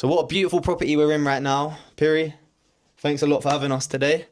So what a beautiful property we're in right now, Phiri. Thanks a lot for having us today.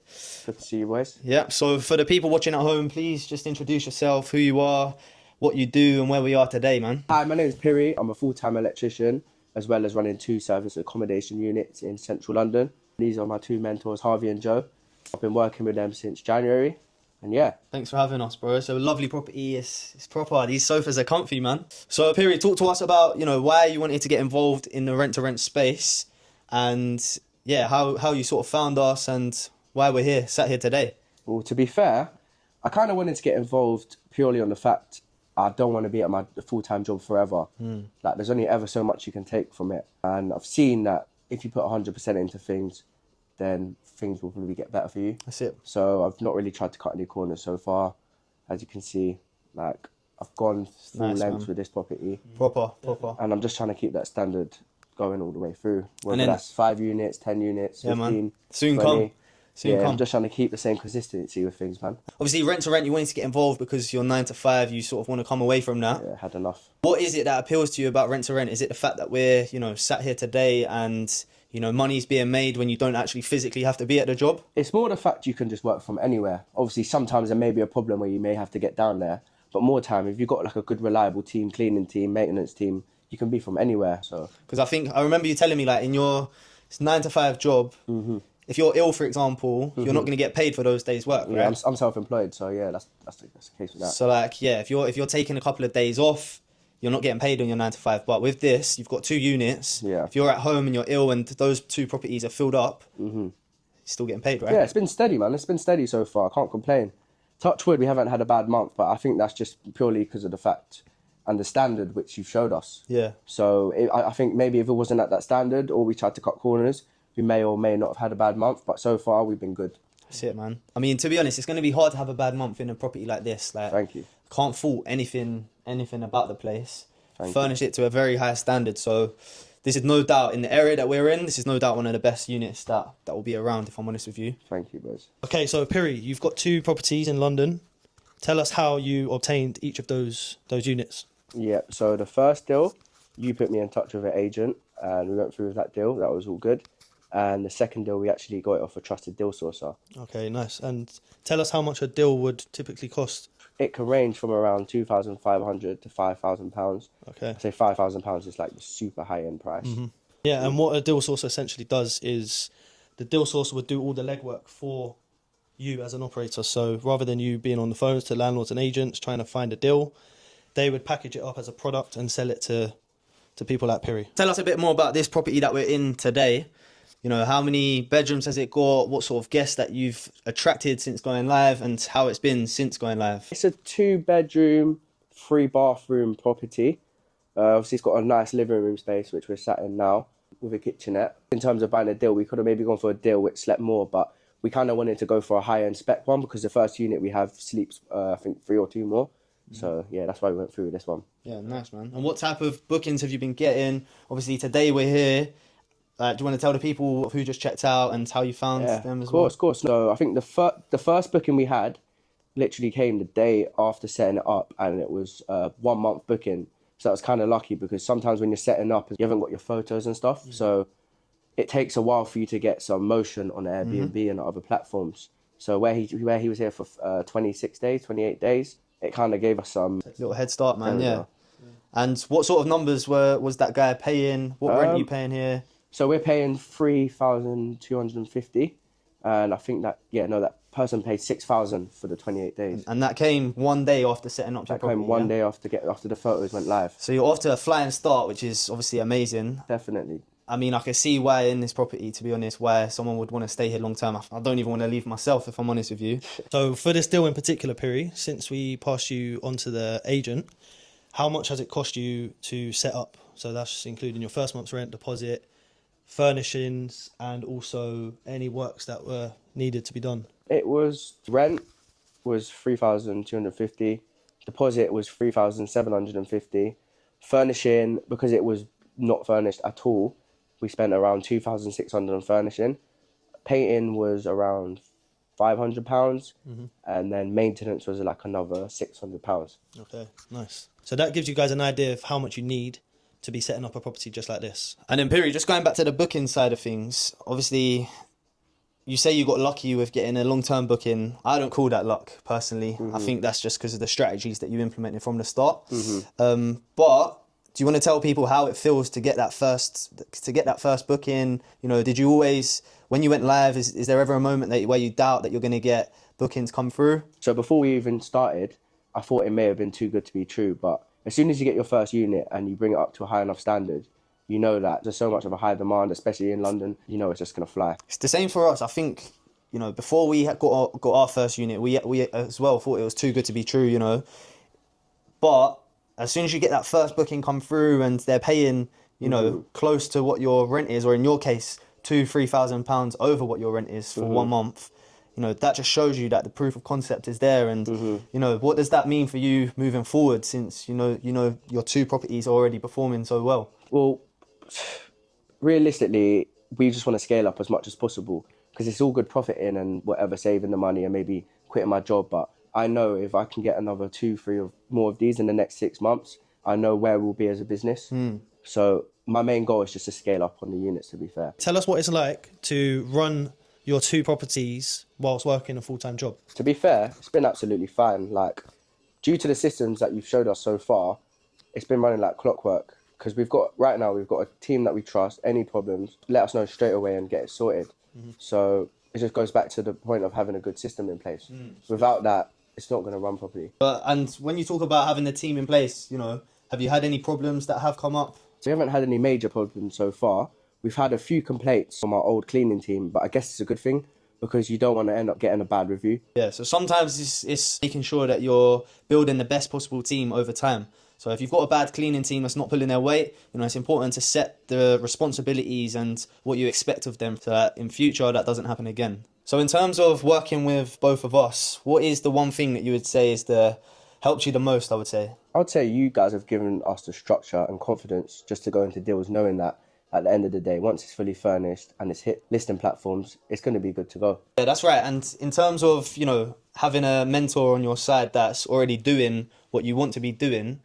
Good to see you, boys. Yeah, so for the people watching at home, please just introduce yourself, who you are, what you do, and where we are today, man. Hi, my name is Phiri. I'm a full-time electrician, as well as running 2 service accommodation units in central London. These are my 2 mentors, Harvey and Joe. I've been working with them since January, and yeah. Thanks for having us, bro. So lovely property. It's proper. These sofas are comfy, man. So Phiri, talk to us about, why you wanted to get involved in the rent-to-rent space, and yeah, how you sort of found us and why we're here, sat here today. Well, to be fair, I kind of wanted to get involved purely on the fact I don't want to be at my full-time job forever. Like, there's only ever so much you can take from it. And I've seen that if you put 100% into things, then things will probably get better for you. That's it. So I've not really tried to cut any corners so far. As you can see, like, I've gone full length with this property. Proper. And I'm just trying to keep that standard going all the way through. Whether And then, that's 5 units, 10 units, 15, man. Soon 20. come. Soon come. I'm just trying to keep the same consistency with things, man. Obviously, rent-to-rent, you wanted to get involved because you're 9 to 5, you sort of want to come away from that. Yeah, had enough. What is it that appeals to you about rent-to-rent? Is it the fact that we're, sat here today and, money's being made when you don't actually physically have to be at the job? It's more the fact you can just work from anywhere. Obviously, sometimes there may be a problem where you may have to get down there. But more time, if you've got like a good, reliable team, cleaning team, maintenance team, you can be from anywhere. So, because I remember you telling me, like, in your 9 to 5 job, if you're ill, for example, you're not going to get paid for those days' work, right? Yeah, I'm self-employed, so yeah, that's the case with that. So, like, yeah, if you're taking a couple of days off, you're not getting paid on your 9 to 5. But with this, you've got 2 units. Yeah. If you're at home and you're ill and those 2 properties are filled up, you're still getting paid, right? Yeah, it's been steady, man. It's been steady so far. I can't complain. Touch wood, we haven't had a bad month, but I think that's just purely because of the fact and the standard which you've showed us. Yeah. So I think maybe if it wasn't at that standard or we tried to cut corners, we may or may not have had a bad month, but so far we've been good. That's it, man. I mean, to be honest, it's going to be hard to have a bad month in a property like this. Like, Thank you. Can't fault anything about the place. Thank Furnished it to a very high standard. So this is no doubt, in the area that we're in, this is no doubt one of the best units that will be around, if I'm honest with you. Thank you, boys. Okay, so Phiri, you've got 2 properties in London. Tell us how you obtained each of those units. Yeah, so the first deal, you put me in touch with an agent and we went through with that deal. That was all good. And the second deal, we actually got it off a trusted deal sourcer. Okay, nice. And tell us how much a deal would typically cost. It can range from around £2,500 to £5,000. Okay. I say £5,000 is like the super high-end price. Yeah, and what a deal sourcer essentially does is the deal sourcer would do all the legwork for you as an operator. So rather than you being on the phones to landlords and agents trying to find a deal, they would package it up as a product and sell it to people like Phiri. Tell us a bit more about this property that we're in today. How many bedrooms has it got? What sort of guests that you've attracted since going live and how it's been since going live? It's a 2-bedroom, 3-bathroom property. Obviously, it's got a nice living room space, which we're sat in now, with a kitchenette. In terms of buying a deal, we could have maybe gone for a deal which slept more, but we kind of wanted to go for a high-end spec one because the first unit we have sleeps, I think, 3 or 2 more. So, yeah, that's why we went through with this one. Yeah, nice, man. And what type of bookings have you been getting? Obviously, today we're here. Do you want to tell the people who just checked out and how you found them as well? Of course. So I think the first booking we had literally came the day after setting it up, and it was a 1-month booking. So that was kind of lucky because sometimes when you're setting up, you haven't got your photos and stuff. So it takes a while for you to get some motion on Airbnb and other platforms. So where he was here for 26 days, 28 days, it kind of gave us some little head start, man. Yeah. And what sort of numbers was that guy paying? What rent are you paying here? So we're paying 3,250, and I think that person paid 6,000 for the 28 days. And that came one day after setting up your property. That came one day after the photos went live. So you're off to a flying start, which is obviously amazing. Definitely. I mean, I can see why in this property, to be honest, why someone would want to stay here long term. I don't even want to leave myself, if I'm honest with you. So for this deal in particular, Phiri, since we passed you onto the agent, how much has it cost you to set up? So that's including your first month's rent, deposit, furnishings, and also any works that were needed to be done. Rent was 3,250, deposit was 3,750, furnishing, because it was not furnished at all, we spent around 2,600 on furnishing. Painting was around £500, and then maintenance was like another £600. Okay, nice. So that gives you guys an idea of how much you need to be setting up a property just like this. And then Phiri, just going back to the booking side of things, obviously you say you got lucky with getting a long-term booking. I don't call that luck personally. I think that's just because of the strategies that you implemented from the start. But do you want to tell people how it feels to get that first booking? You know, did you always, when you went live, is there ever a moment where you doubt that you're going to get bookings come through? So before we even started, I thought it may have been too good to be true, but as soon as you get your first unit and you bring it up to a high enough standard, you know that there's so much of a high demand, especially in London, you know it's just going to fly. It's the same for us. I think, you know, before we got our first unit, we as well thought it was too good to be true, you know. But as soon as you get that first booking come through and they're paying, you know, close to what your rent is, or in your case, £2,000-3,000 over what your rent is for 1 month, you know, that just shows you that the proof of concept is there. And, you know, what does that mean for you moving forward, since, you know, your 2 properties are already performing so well? Well, realistically, we just want to scale up as much as possible, because it's all good profiting and whatever, saving the money and maybe quitting my job. But I know if I can get another 2-3 or more of these in the next 6 months, I know where we'll be as a business. So my main goal is just to scale up on the units, to be fair. Tell us what it's like to run your 2 properties whilst working a full-time job. To be fair, it's been absolutely fine. Like, due to the systems that you've showed us so far, it's been running like clockwork. Because right now we've got a team that we trust. Any problems, let us know straight away and get it sorted. So it just goes back to the point of having a good system in place. Without that, it's not going to run properly. And when you talk about having the team in place, you know, have you had any problems that have come up? So we haven't had any major problems so far. We've had a few complaints from our old cleaning team, but I guess it's a good thing, because you don't want to end up getting a bad review. Yeah, so sometimes it's making sure that you're building the best possible team over time. So if you've got a bad cleaning team that's not pulling their weight, you know, it's important to set the responsibilities and what you expect of them, so that in future that doesn't happen again. So in terms of working with both of us, what is the one thing that you would say helped you the most, I would say? I would say you guys have given us the structure and confidence just to go into deals, knowing that at the end of the day, once it's fully furnished and it's hit listing platforms, it's going to be good to go. Yeah, that's right. And in terms of, you know, having a mentor on your side that's already doing what you want to be doing,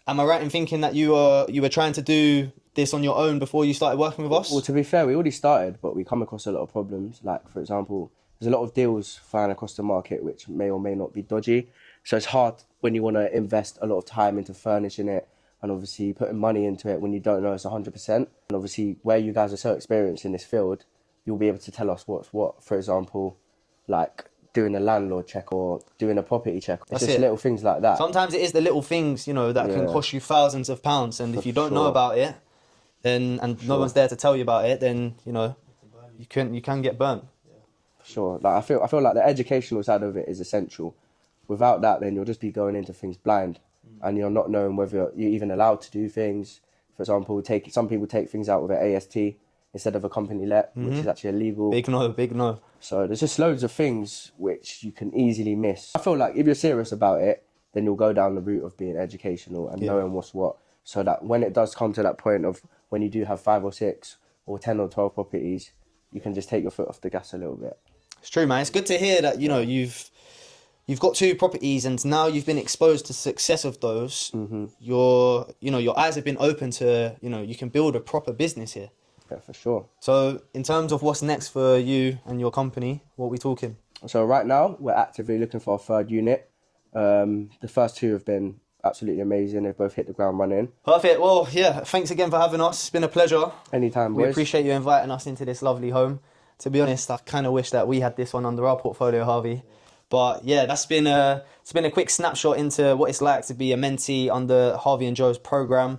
am I right in thinking that you were trying to do this on your own before you started working with us? Well, to be fair, we already started, but we come across a lot of problems. Like, for example, there's a lot of deals flying across the market which may or may not be dodgy. So it's hard when you want to invest a lot of time into furnishing it and obviously putting money into it when you don't know it's 100%. And obviously, where you guys are so experienced in this field, you'll be able to tell us what's what. For example, like doing a landlord check or doing a property check. It's just little things like that. Sometimes it is the little things, you know, that can cost you thousands of pounds. And if you don't know about it, then no one's there to tell you about it, then, you know, you can get burnt. For sure. Like, I feel like the educational side of it is essential. Without that, then you'll just be going into things blind, and you're not knowing whether you're even allowed to do things. For example, some people take things out with an AST instead of a company let, which is actually illegal. Big no. So there's just loads of things which you can easily miss. I feel like if you're serious about it, then you'll go down the route of being educational and knowing what's what, so that when it does come to that point of when you do have 5 or 6 or 10 or 12 properties, you can just take your foot off the gas a little bit. It's true, man. It's good to hear that, you know, you've got 2 properties and now you've been exposed to success of those. Your eyes have been open to, you know, you can build a proper business here. Yeah, for sure. So in terms of what's next for you and your company, what are we talking? So right now, we're actively looking for a 3rd unit. The first 2 have been absolutely amazing. They've both hit the ground running. Perfect. Well, yeah, thanks again for having us. It's been a pleasure. Anytime, boys. We appreciate you inviting us into this lovely home. To be honest, I kind of wish that we had this one under our portfolio, Harvey. But yeah, it's been a quick snapshot into what it's like to be a mentee under Harvey and Joe's program.